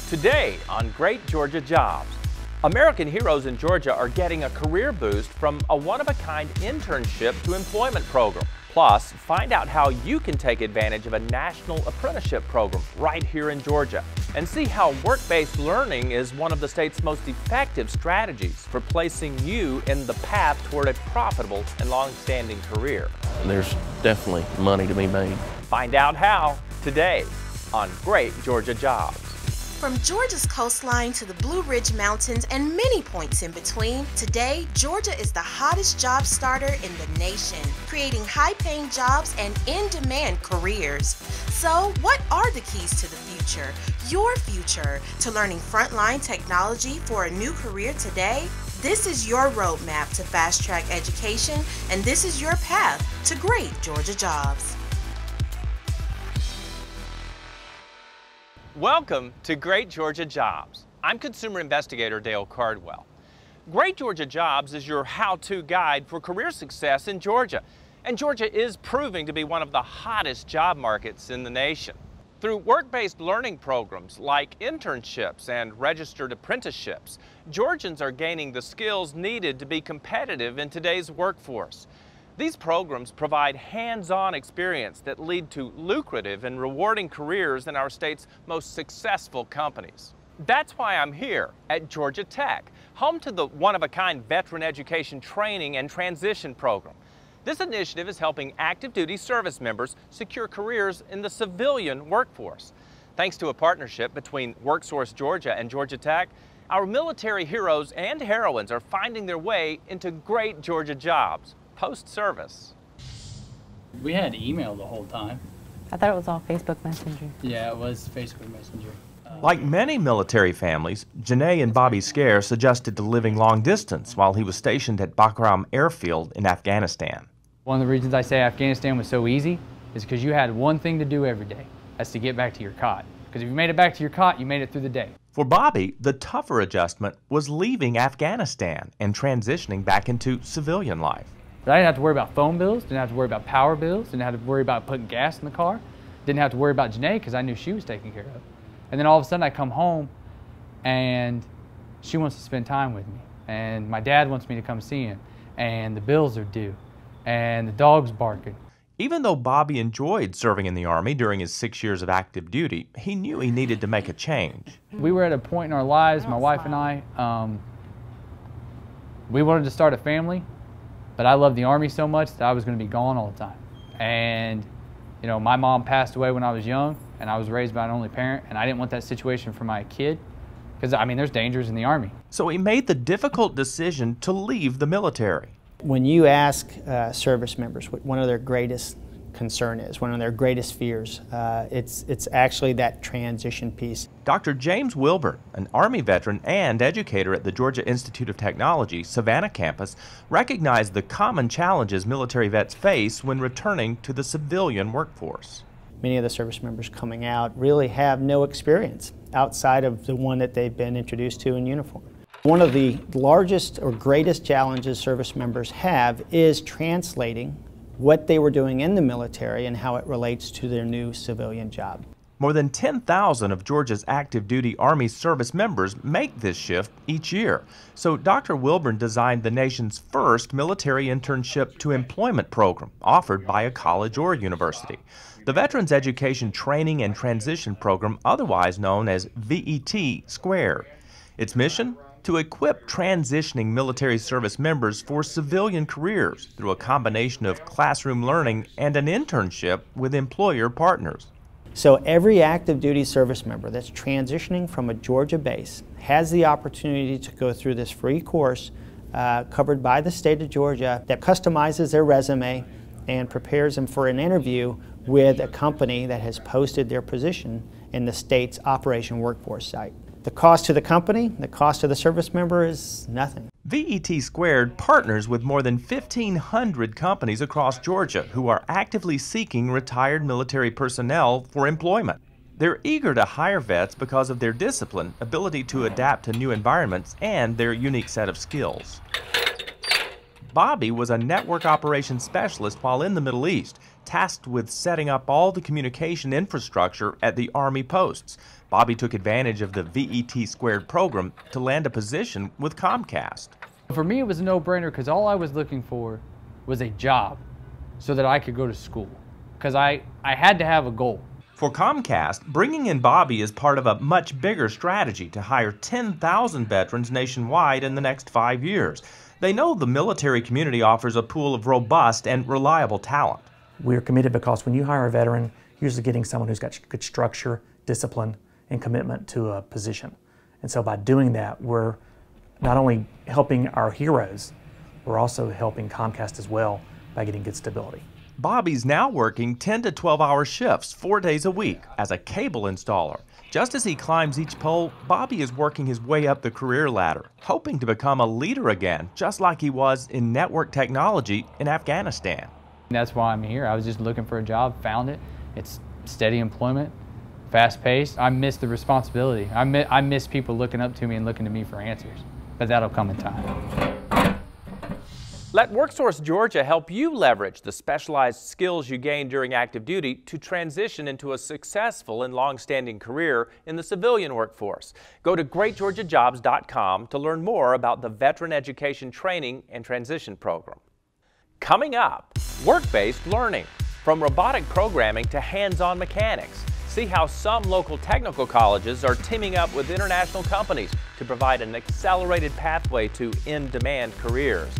Today on Great Georgia Jobs, American heroes in Georgia are getting a career boost from a one-of-a-kind internship to employment program. Plus, find out how you can take advantage of a national apprenticeship program right here in Georgia and see how work-based learning is one of the state's most effective strategies for placing you in the path toward a profitable and long-standing career. There's definitely money to be made. Find out how today on Great Georgia Jobs. From Georgia's coastline to the Blue Ridge Mountains and many points in between, today Georgia is the hottest job starter in the nation, creating high-paying jobs and in-demand careers. So, what are the keys to the future, your future, to learning frontline technology for a new career today? This is your roadmap to fast-track education, and this is your path to great Georgia jobs. Welcome to Great Georgia Jobs. I'm consumer investigator Dale Cardwell. Great Georgia Jobs is your how-to guide for career success in Georgia. And Georgia is proving to be one of the hottest job markets in the nation. Through work-based learning programs like internships and registered apprenticeships, Georgians are gaining the skills needed to be competitive in today's workforce. These programs provide hands-on experience that lead to lucrative and rewarding careers in our state's most successful companies. That's why I'm here at Georgia Tech, home to the one-of-a-kind veteran education training and transition program. This initiative is helping active duty service members secure careers in the civilian workforce. Thanks to a partnership between WorkSource Georgia and Georgia Tech, our military heroes and heroines are finding their way into great Georgia jobs post-service. We had email the whole time. I thought it was all Facebook Messenger. Yeah, it was Facebook Messenger. Like many military families, Janae and Bobby Scare suggested to living long distance while he was stationed at Bagram Airfield in Afghanistan. One of the reasons I say Afghanistan was so easy is because you had one thing to do every day. That's to get back to your cot. Because if you made it back to your cot, you made it through the day. For Bobby, the tougher adjustment was leaving Afghanistan and transitioning back into civilian life. But I didn't have to worry about phone bills, didn't have to worry about power bills, didn't have to worry about putting gas in the car, didn't have to worry about Janae because I knew she was taken care of. And then all of a sudden I come home and she wants to spend time with me. And my dad wants me to come see him. And the bills are due. And the dog's barking. Even though Bobby enjoyed serving in the Army during his 6 years of active duty, he knew he needed to make a change. We were at a point in our lives, my wife and I, we wanted to start a family. But I loved the Army so much that I was going to be gone all the time. And, you know, my mom passed away when I was young, and I was raised by an only parent, and I didn't want that situation for my kid, because, I mean, there's dangers in the Army. So he made the difficult decision to leave the military. When you ask service members what one of their greatest concern is, one of their greatest fears, it's actually that transition piece. Dr. James Wilburn, an Army veteran and educator at the Georgia Institute of Technology, Savannah campus, recognized the common challenges military vets face when returning to the civilian workforce. Many of the service members coming out really have no experience outside of the one that they've been introduced to in uniform. One of the largest or greatest challenges service members have is translating what they were doing in the military and how it relates to their new civilian job. More than 10,000 of Georgia's active duty Army service members make this shift each year. So Dr. Wilburn designed the nation's first military internship to employment program offered by a college or university. The Veterans Education Training and Transition Program, otherwise known as VET Squared. Its mission? To equip transitioning military service members for civilian careers through a combination of classroom learning and an internship with employer partners. So every active duty service member that's transitioning from a Georgia base has the opportunity to go through this free course covered by the state of Georgia that customizes their resume and prepares them for an interview with a company that has posted their position in the state's Operation Workforce site. The cost to the company, the cost to the service member is nothing. VET Squared partners with more than 1,500 companies across Georgia who are actively seeking retired military personnel for employment. They're eager to hire vets because of their discipline, ability to adapt to new environments, and their unique set of skills. Bobby was a network operations specialist while in the Middle East. tasked with setting up all the communication infrastructure at the Army posts. Bobby took advantage of the VET² program to land a position with Comcast. For me, it was a no-brainer because all I was looking for was a job so that I could go to school, because I had to have a goal. For Comcast, bringing in Bobby is part of a much bigger strategy to hire 10,000 veterans nationwide in the next 5 years. They know the military community offers a pool of robust and reliable talent. We're committed because when you hire a veteran, you're usually getting someone who's got good structure, discipline, and commitment to a position. And so by doing that, we're not only helping our heroes, we're also helping Comcast as well by getting good stability. Bobby's now working 10 to 12-hour shifts 4 days a week as a cable installer. Just as he climbs each pole, Bobby is working his way up the career ladder, hoping to become a leader again, just like he was in network technology in Afghanistan. That's why I'm here. I was just looking for a job, found it. It's steady employment, fast-paced. I miss the responsibility. I miss people looking up to me and looking to me for answers, but that'll come in time. Let WorkSource Georgia help you leverage the specialized skills you gain during active duty to transition into a successful and long-standing career in the civilian workforce. Go to greatgeorgiajobs.com to learn more about the Veteran Education Training and Transition Program. Coming up, work-based learning, from robotic programming to hands-on mechanics. See how some local technical colleges are teaming up with international companies to provide an accelerated pathway to in-demand careers.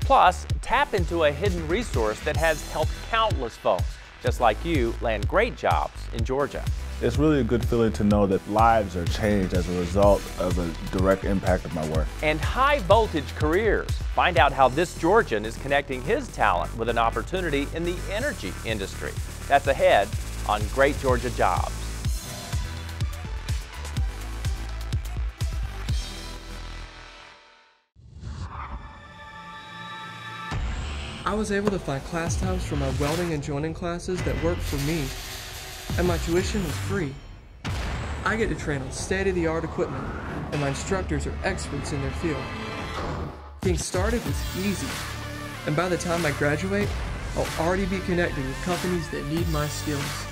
Plus, tap into a hidden resource that has helped countless folks, just like you, land great jobs in Georgia. It's really a good feeling to know that lives are changed as a result of a direct impact of my work. And high voltage careers. Find out how this Georgian is connecting his talent with an opportunity in the energy industry. That's ahead on Great Georgia Jobs. I was able to find class times for my welding and joining classes that worked for me, and my tuition was free. I get to train on state-of-the-art equipment, and my instructors are experts in their field. Getting started was easy, and by the time I graduate, I'll already be connected with companies that need my skills.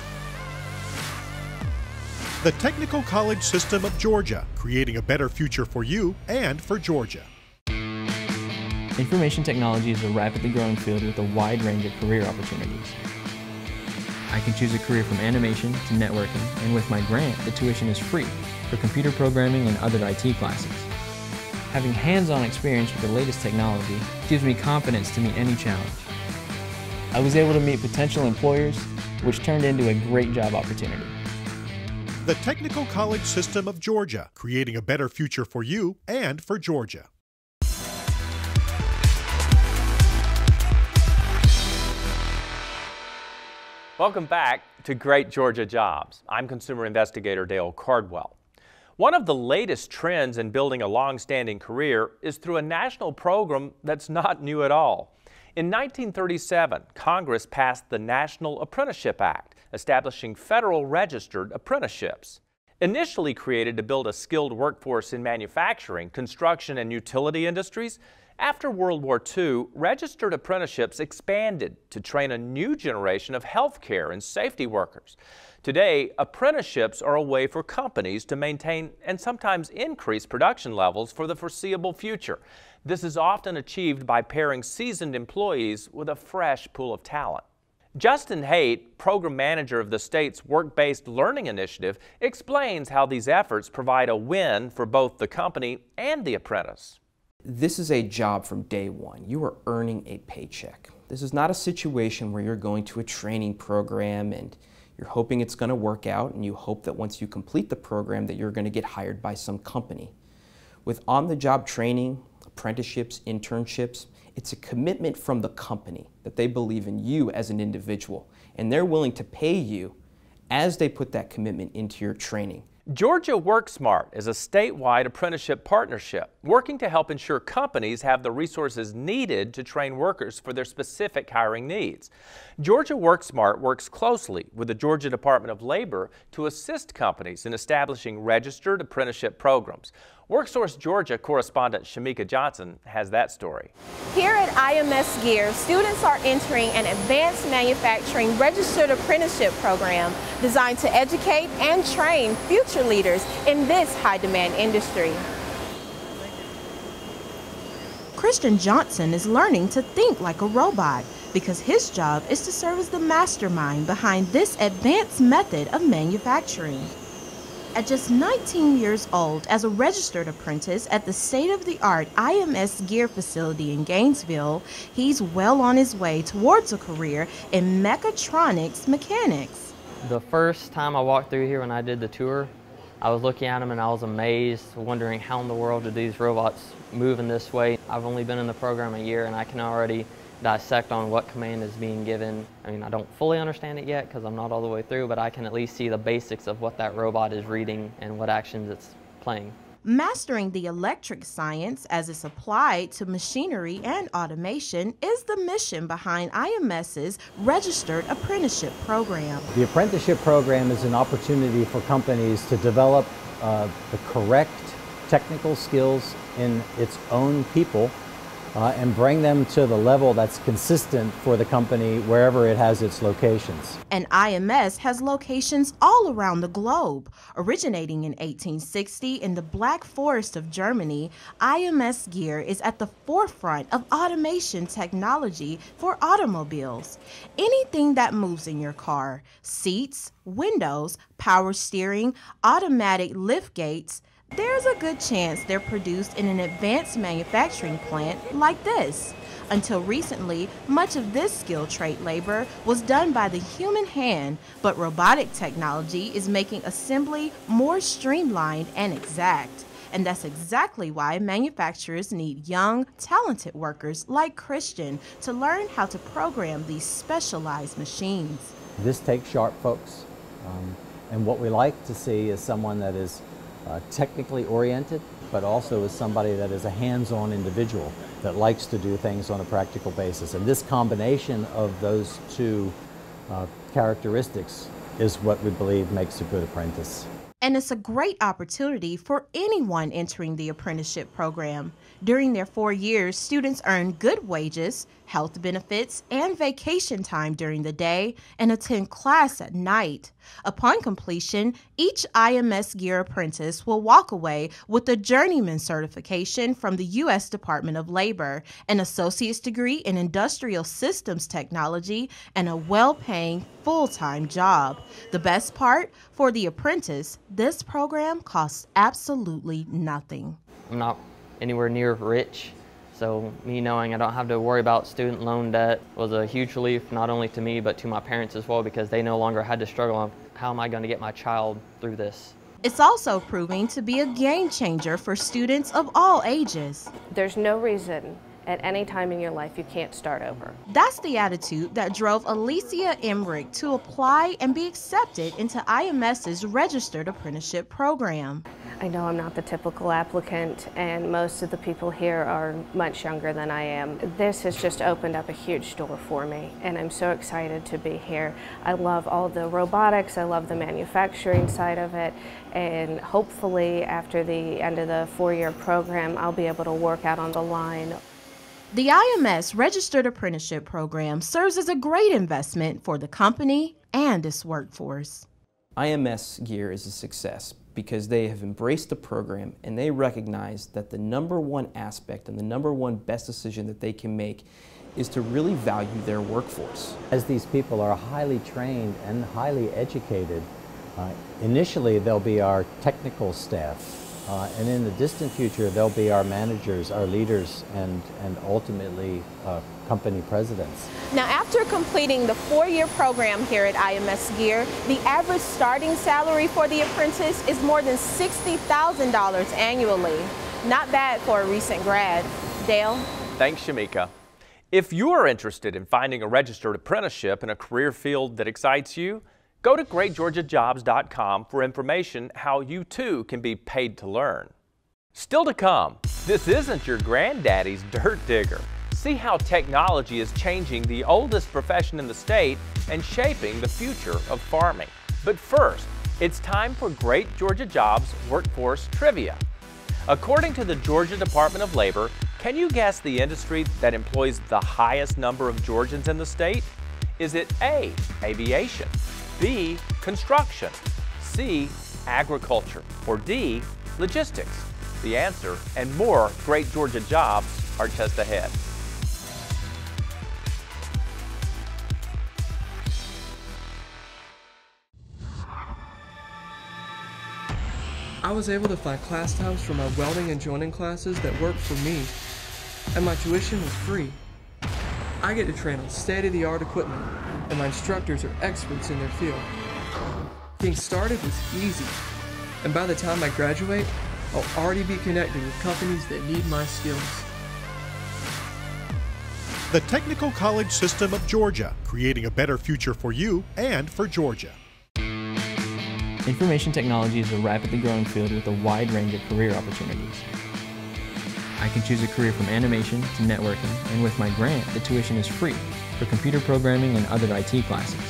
The Technical College System of Georgia, creating a better future for you and for Georgia. Information technology is a rapidly growing field with a wide range of career opportunities. I can choose a career from animation to networking, and with my grant, the tuition is free for computer programming and other IT classes. Having hands-on experience with the latest technology gives me confidence to meet any challenge. I was able to meet potential employers, which turned into a great job opportunity. The Technical College System of Georgia, creating a better future for you and for Georgia. Welcome back to Great Georgia Jobs. I'm consumer investigator Dale Cardwell. One of the latest trends in building a long-standing career is through a national program that's not new at all. In 1937, Congress passed the National Apprenticeship Act, establishing federal registered apprenticeships. Initially created to build a skilled workforce in manufacturing, construction, and utility industries, after World War II, registered apprenticeships expanded to train a new generation of healthcare and safety workers. Today, apprenticeships are a way for companies to maintain and sometimes increase production levels for the foreseeable future. This is often achieved by pairing seasoned employees with a fresh pool of talent. Justin Haight, program manager of the state's work-based learning initiative, explains how these efforts provide a win for both the company and the apprentice. This is a job from day one. You are earning a paycheck. This is not a situation where you're going to a training program and you're hoping it's going to work out, and you hope that once you complete the program that you're going to get hired by some company. With on-the-job training, apprenticeships, internships, it's a commitment from the company that they believe in you as an individual, and they're willing to pay you as they put that commitment into your training. Georgia WorkSmart is a statewide apprenticeship partnership working to help ensure companies have the resources needed to train workers for their specific hiring needs. Georgia WorkSmart works closely with the Georgia Department of Labor to assist companies in establishing registered apprenticeship programs. WorkSource Georgia correspondent Shamika Johnson has that story. Here at IMS Gear, students are entering an advanced manufacturing registered apprenticeship program designed to educate and train future leaders in this high-demand industry. Christian Johnson is learning to think like a robot because his job is to serve as the mastermind behind this advanced method of manufacturing. At just 19 years old, as a registered apprentice at the state-of-the-art IMS Gear facility in Gainesville, he's well on his way towards a career in mechatronics mechanics. The first time I walked through here when I did the tour, I was looking at them and I was amazed, wondering how in the world do these robots move in this way. I've only been in the program a year and I can already dissect on what command is being given. I mean, I don't fully understand it yet because I'm not all the way through, but I can at least see the basics of what that robot is reading and what actions it's playing. Mastering the electric science as it's applied to machinery and automation is the mission behind IMS's Registered Apprenticeship Program. The apprenticeship program is an opportunity for companies to develop the correct technical skills in its own people and bring them to the level that's consistent for the company wherever it has its locations. And IMS has locations all around the globe. Originating in 1860 in the Black Forest of Germany, IMS Gear is at the forefront of automation technology for automobiles. Anything that moves in your car, seats, windows, power steering, automatic lift gates, there's a good chance they're produced in an advanced manufacturing plant like this. Until recently, much of this skilled trade labor was done by the human hand, but robotic technology is making assembly more streamlined and exact. And that's exactly why manufacturers need young, talented workers like Christian to learn how to program these specialized machines. This takes sharp folks, and what we like to see is someone that is technically oriented, but also is somebody that is a hands-on individual that likes to do things on a practical basis. And this combination of those two characteristics is what we believe makes a good apprentice. And it's a great opportunity for anyone entering the apprenticeship program. During their 4 years, students earn good wages, health benefits, and vacation time during the day and attend class at night. Upon completion, each IMS Gear apprentice will walk away with a journeyman certification from the U.S. Department of Labor, an associate's degree in industrial systems technology, and a well-paying full-time job. The best part, for the apprentice, this program costs absolutely nothing. I'm not anywhere near rich, so me knowing I don't have to worry about student loan debt was a huge relief, not only to me but to my parents as well, because they no longer had to struggle on how am I going to get my child through this. It's also proving to be a game changer for students of all ages. There's no reason at any time in your life you can't start over. That's the attitude that drove Alicia Emmerich to apply and be accepted into IMS's Registered Apprenticeship Program. I know I'm not the typical applicant, and most of the people here are much younger than I am. This has just opened up a huge door for me, and I'm so excited to be here. I love all the robotics, I love the manufacturing side of it, and hopefully after the end of the 4-year program, I'll be able to work out on the line. The IMS Registered Apprenticeship Program serves as a great investment for the company and its workforce. IMS Gear is a success because they have embraced the program and they recognize that the #1 aspect and the #1 best decision that they can make is to really value their workforce. As these people are highly trained and highly educated, initially they'll be our technical staff. And in the distant future, they'll be our managers, our leaders, and ultimately company presidents. Now, after completing the 4-year program here at IMS Gear, the average starting salary for the apprentice is more than $60,000 annually. Not bad for a recent grad. Dale? Thanks, Shamika. If you are interested in finding a registered apprenticeship in a career field that excites you, go to greatgeorgiajobs.com for information how you too can be paid to learn. Still to come, this isn't your granddaddy's dirt digger. See how technology is changing the oldest profession in the state and shaping the future of farming. But first, it's time for Great Georgia Jobs Workforce Trivia. According to the Georgia Department of Labor, can you guess the industry that employs the highest number of Georgians in the state? Is it A, aviation, B, construction, C, agriculture, or D, logistics? The answer and more great Georgia jobs are just ahead. I was able to find class times for my welding and joining classes that worked for me, and my tuition was free. I get to train on state-of-the-art equipment, and my instructors are experts in their field. Getting started was easy, and by the time I graduate, I'll already be connecting with companies that need my skills. The Technical College System of Georgia, creating a better future for you and for Georgia. Information technology is a rapidly growing field with a wide range of career opportunities. I can choose a career from animation to networking, and with my grant, the tuition is free for computer programming and other IT classes.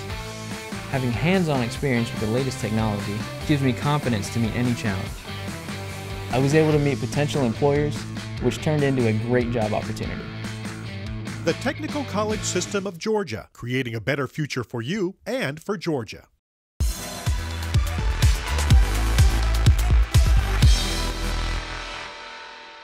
Having hands-on experience with the latest technology gives me confidence to meet any challenge. I was able to meet potential employers, which turned into a great job opportunity. The Technical College System of Georgia, creating a better future for you and for Georgia.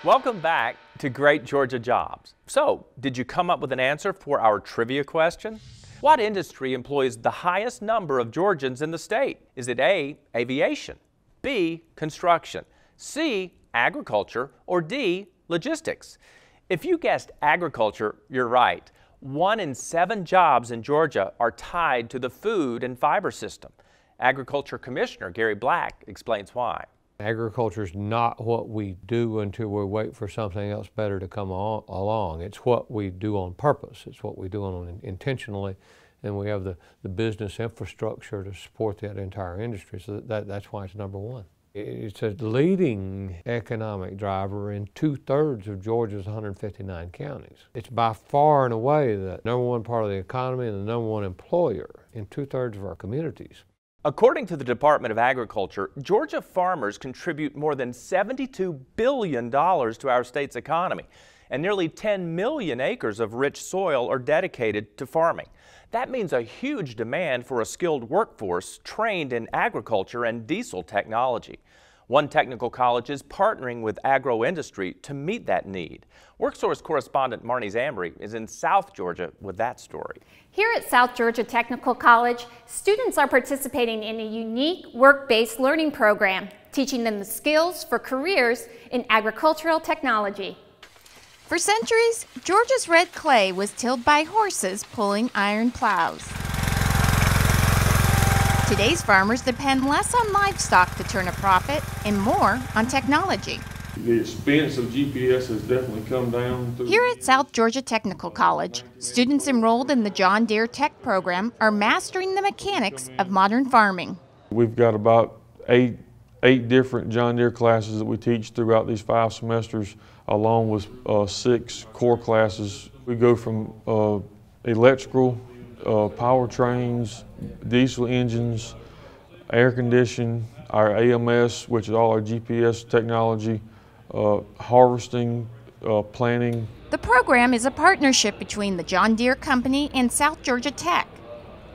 Welcome back to Great Georgia Jobs. So, did you come up with an answer for our trivia question? What industry employs the highest number of Georgians in the state? Is it A, aviation, B, construction, C, agriculture, or D, logistics? If you guessed agriculture, you're right. 1 in 7 jobs in Georgia are tied to the food and fiber system. Agriculture Commissioner Gary Black explains why. Agriculture is not what we do until we wait for something else better to come along. It's what we do on purpose. It's what we do intentionally, and we have the business infrastructure to support that entire industry. So that's why it's number 1. It's a leading economic driver in 2/3 of Georgia's 159 counties. It's by far and away the number 1 part of the economy and the number 1 employer in 2/3 of our communities. According to the Department of Agriculture, Georgia farmers contribute more than $72 billion to our state's economy, and nearly 10 million acres of rich soil are dedicated to farming. That means a huge demand for a skilled workforce trained in agriculture and diesel technology. One technical college is partnering with agro-industry to meet that need. WorkSource correspondent Marnie Zambri is in South Georgia with that story. Here at South Georgia Technical College, students are participating in a unique work-based learning program, teaching them the skills for careers in agricultural technology. For centuries, Georgia's red clay was tilled by horses pulling iron plows. Today's farmers depend less on livestock to turn a profit and more on technology. The expense of GPS has definitely come down. Here at South Georgia Technical College, students enrolled in the John Deere Tech program are mastering the mechanics of modern farming. We've got about eight different John Deere classes that we teach throughout these 5 semesters, along with 6 core classes. We go from electrical, powertrains, diesel engines, air conditioning, our AMS, which is all our GPS technology, harvesting, planning. The program is a partnership between the John Deere Company and South Georgia Tech.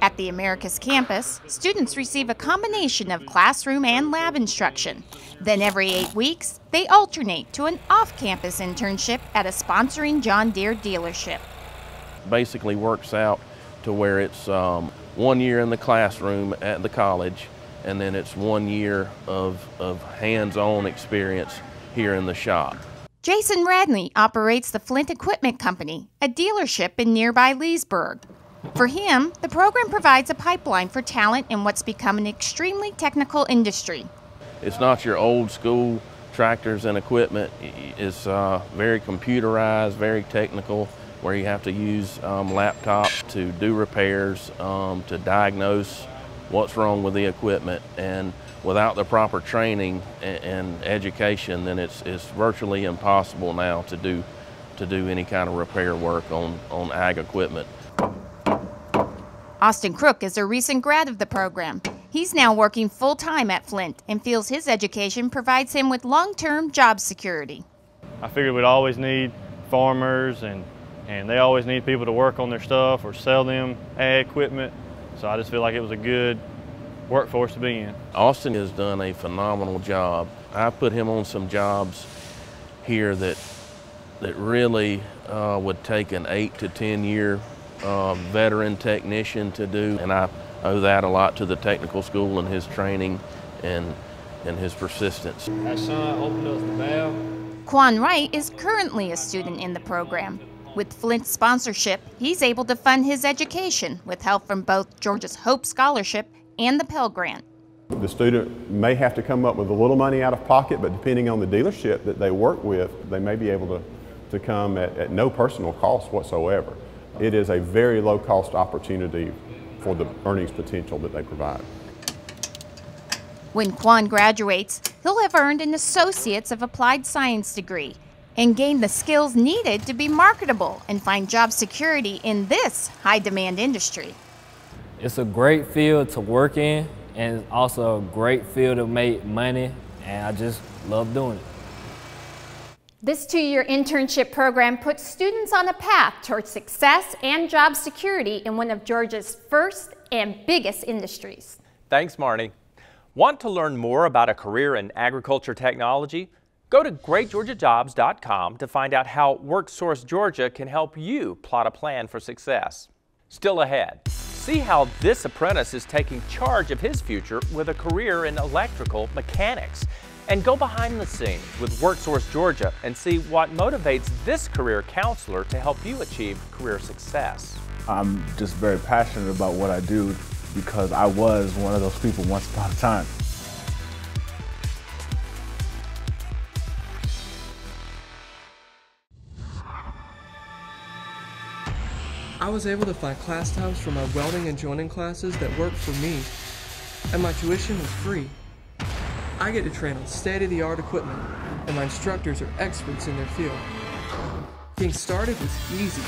At the Americas campus, students receive a combination of classroom and lab instruction. Then every 8 weeks, they alternate to an off-campus internship at a sponsoring John Deere dealership. Basically works out to where it's 1 year in the classroom at the college, and then it's 1 year of hands-on experience here in the shop. Jason Radney operates the Flint Equipment Company, a dealership in nearby Leesburg. For him, the program provides a pipeline for talent in what's become an extremely technical industry. It's not your old school tractors and equipment. It's very computerized, very technical, where you have to use laptops to do repairs, to diagnose what's wrong with the equipment. And without the proper training and education, then it's virtually impossible now to do any kind of repair work on ag equipment. Austin Crook is a recent grad of the program. He's now working full-time at Flint and feels his education provides him with long-term job security. I figured we'd always need farmers and they always need people to work on their stuff or sell them ag equipment. So I just feel like it was a good workforce to be in. Austin has done a phenomenal job. I put him on some jobs here that really would take an 8 to 10 year veteran technician to do, and I owe that a lot to the technical school and his training and his persistence. That son opened us the valve. Quan Wright is currently a student in the program. With Flint's sponsorship, he's able to fund his education with help from both Georgia's Hope Scholarship and the Pell Grant. The student may have to come up with a little money out of pocket, but depending on the dealership that they work with, they may be able to come at no personal cost whatsoever. It is a very low cost opportunity for the earnings potential that they provide. When Quan graduates, he'll have earned an Associate's of Applied Science degree and gain the skills needed to be marketable and find job security in this high-demand industry. It's a great field to work in, and it's also a great field to make money, and I just love doing it. This 2-year internship program puts students on a path towards success and job security in one of Georgia's first and biggest industries. Thanks, Marnie. Want to learn more about a career in agriculture technology? Go to greatgeorgiajobs.com to find out how WorkSource Georgia can help you plot a plan for success. Still ahead, see how this apprentice is taking charge of his future with a career in electrical mechanics. And go behind the scenes with WorkSource Georgia and see what motivates this career counselor to help you achieve career success. I'm just very passionate about what I do because I was one of those people once upon a time. I was able to find class times for my welding and joining classes that worked for me, and my tuition was free. I get to train on state-of-the-art equipment, and my instructors are experts in their field. Getting started was easy,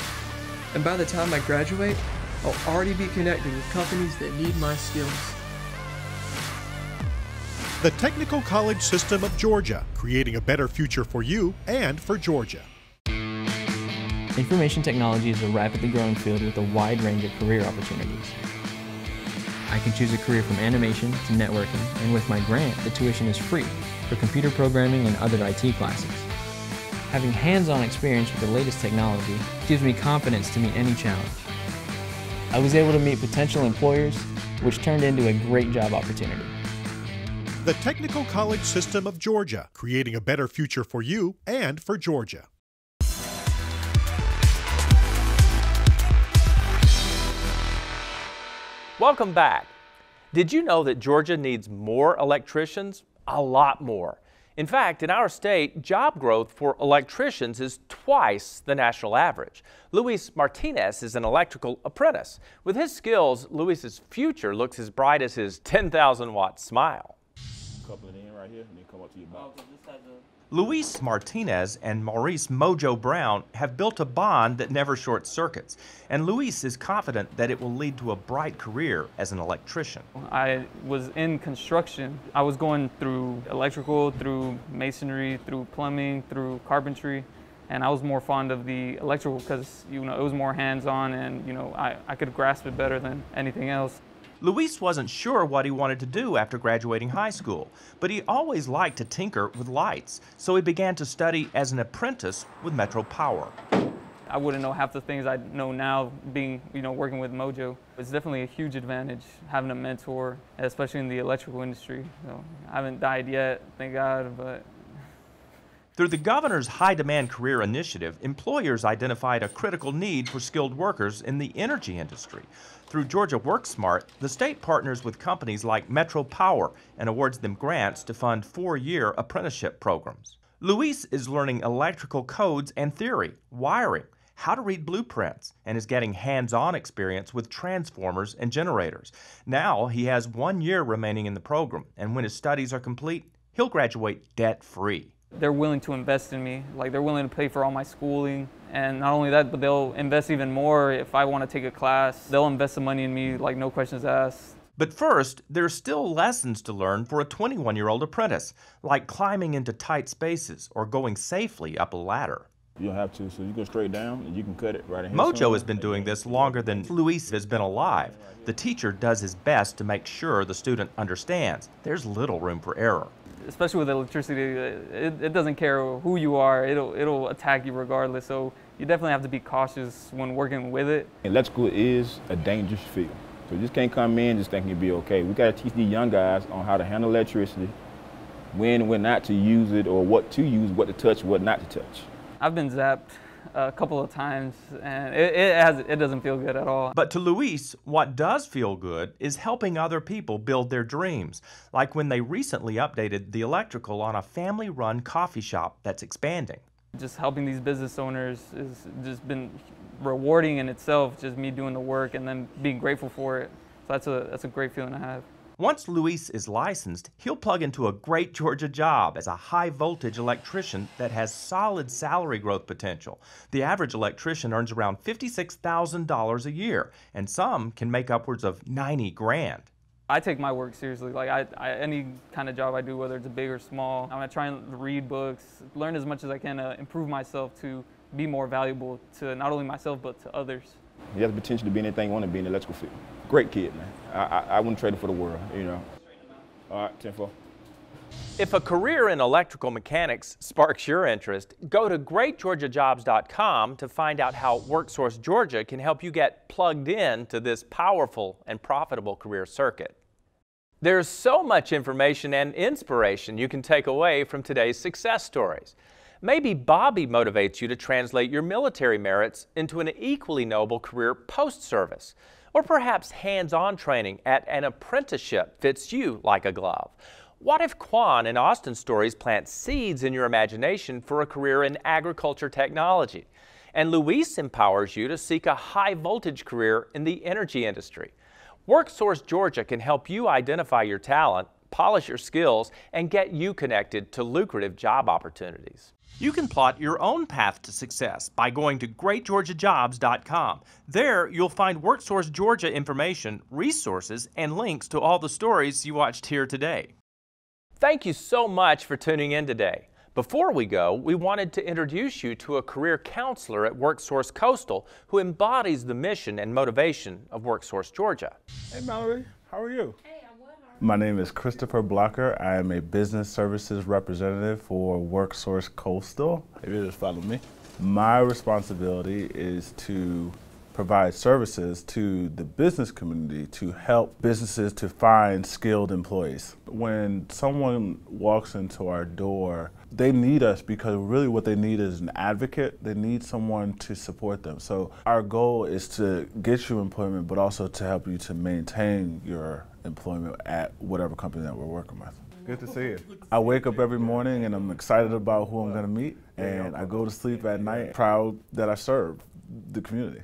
and by the time I graduate, I'll already be connected with companies that need my skills. The Technical College System of Georgia, creating a better future for you and for Georgia. Information technology is a rapidly growing field with a wide range of career opportunities. I can choose a career from animation to networking, and with my grant, the tuition is free for computer programming and other IT classes. Having hands-on experience with the latest technology gives me confidence to meet any challenge. I was able to meet potential employers, which turned into a great job opportunity. The Technical College System of Georgia, creating a better future for you and for Georgia. Welcome back. Did you know that Georgia needs more electricians? A lot more. In fact, in our state, job growth for electricians is twice the national average. Luis Martinez is an electrical apprentice. With his skills, Luis's future looks as bright as his 10,000-watt smile. Couple it in right here and then come up to your box. Luis Martinez and Maurice Mojo Brown have built a bond that never short circuits, and Luis is confident that it will lead to a bright career as an electrician. I was in construction. I was going through electrical, through masonry, through plumbing, through carpentry, and I was more fond of the electrical because, it was more hands-on and, I could grasp it better than anything else. Luis wasn't sure what he wanted to do after graduating high school, but he always liked to tinker with lights, so he began to study as an apprentice with Metro Power. I wouldn't know half the things I know now being, working with Mojo. It's definitely a huge advantage having a mentor, especially in the electrical industry. I haven't died yet, thank God, but... Through the governor's High Demand Career Initiative, employers identified a critical need for skilled workers in the energy industry. Through Georgia WorkSmart, the state partners with companies like Metro Power and awards them grants to fund 4-year apprenticeship programs. Luis is learning electrical codes and theory, wiring, how to read blueprints, and is getting hands-on experience with transformers and generators. Now he has 1 year remaining in the program, and when his studies are complete, he'll graduate debt-free. They're willing to invest in me, they're willing to pay for all my schooling, and not only that, but they'll invest even more if I want to take a class. They'll invest the money in me, no questions asked. But first, there's still lessons to learn for a 21-year-old apprentice, like climbing into tight spaces or going safely up a ladder. You don't have to, so you go straight down and you can cut it right in here. Mojo has been doing this longer than Luis has been alive. The teacher does his best to make sure the student understands there's little room for error. Especially with electricity, it doesn't care who you are, it'll attack you regardless, so you definitely have to be cautious when working with it. Electrical is a dangerous field, so you just can't come in just thinking you'll be okay. We gotta teach these young guys on how to handle electricity, when and when not to use it, or what to use, what to touch, what not to touch. I've been zapped a couple of times, and it doesn't feel good at all. But to Luis, what does feel good is helping other people build their dreams, like when they recently updated the electrical on a family-run coffee shop that's expanding. Just helping these business owners has just been rewarding in itself, just me doing the work and then being grateful for it. So that's a great feeling to have. Once Luis is licensed, he'll plug into a great Georgia job as a high-voltage electrician that has solid salary growth potential. The average electrician earns around $56,000 a year, and some can make upwards of $90 grand. I take my work seriously. Like any kind of job I do, whether it's big or small, I'm gonna try and read books, learn as much as I can to improve myself to be more valuable to not only myself but to others. He has the potential to be anything you want to be in the electrical field. Great kid, man. I wouldn't trade it for the world, you know. All right, 10-4. If a career in electrical mechanics sparks your interest, go to greatgeorgiajobs.com to find out how WorkSource Georgia can help you get plugged in to this powerful and profitable career circuit. There's so much information and inspiration you can take away from today's success stories. Maybe Bobby motivates you to translate your military merits into an equally noble career post-service. Or perhaps hands-on training at an apprenticeship fits you like a glove. What if Quan and Austin's stories plant seeds in your imagination for a career in agriculture technology? And Luis empowers you to seek a high-voltage career in the energy industry. WorkSource Georgia can help you identify your talent, polish your skills, and get you connected to lucrative job opportunities. You can plot your own path to success by going to greatgeorgiajobs.com. There, you'll find WorkSource Georgia information, resources, and links to all the stories you watched here today. Thank you so much for tuning in today. Before we go, we wanted to introduce you to a career counselor at WorkSource Coastal who embodies the mission and motivation of WorkSource Georgia. Hey Mallory, how are you? My name is Christopher Blocker. I am a business services representative for WorkSource Coastal. If you just follow me. My responsibility is to provide services to the business community to help businesses to find skilled employees. When someone walks into our door, they need us because really what they need is an advocate. They need someone to support them. So our goal is to get you employment, but also to help you to maintain your employment at whatever company that we're working with. Good to see you. I wake up every morning and I'm excited about who I'm going to meet, and I go to sleep at night proud that I served the community.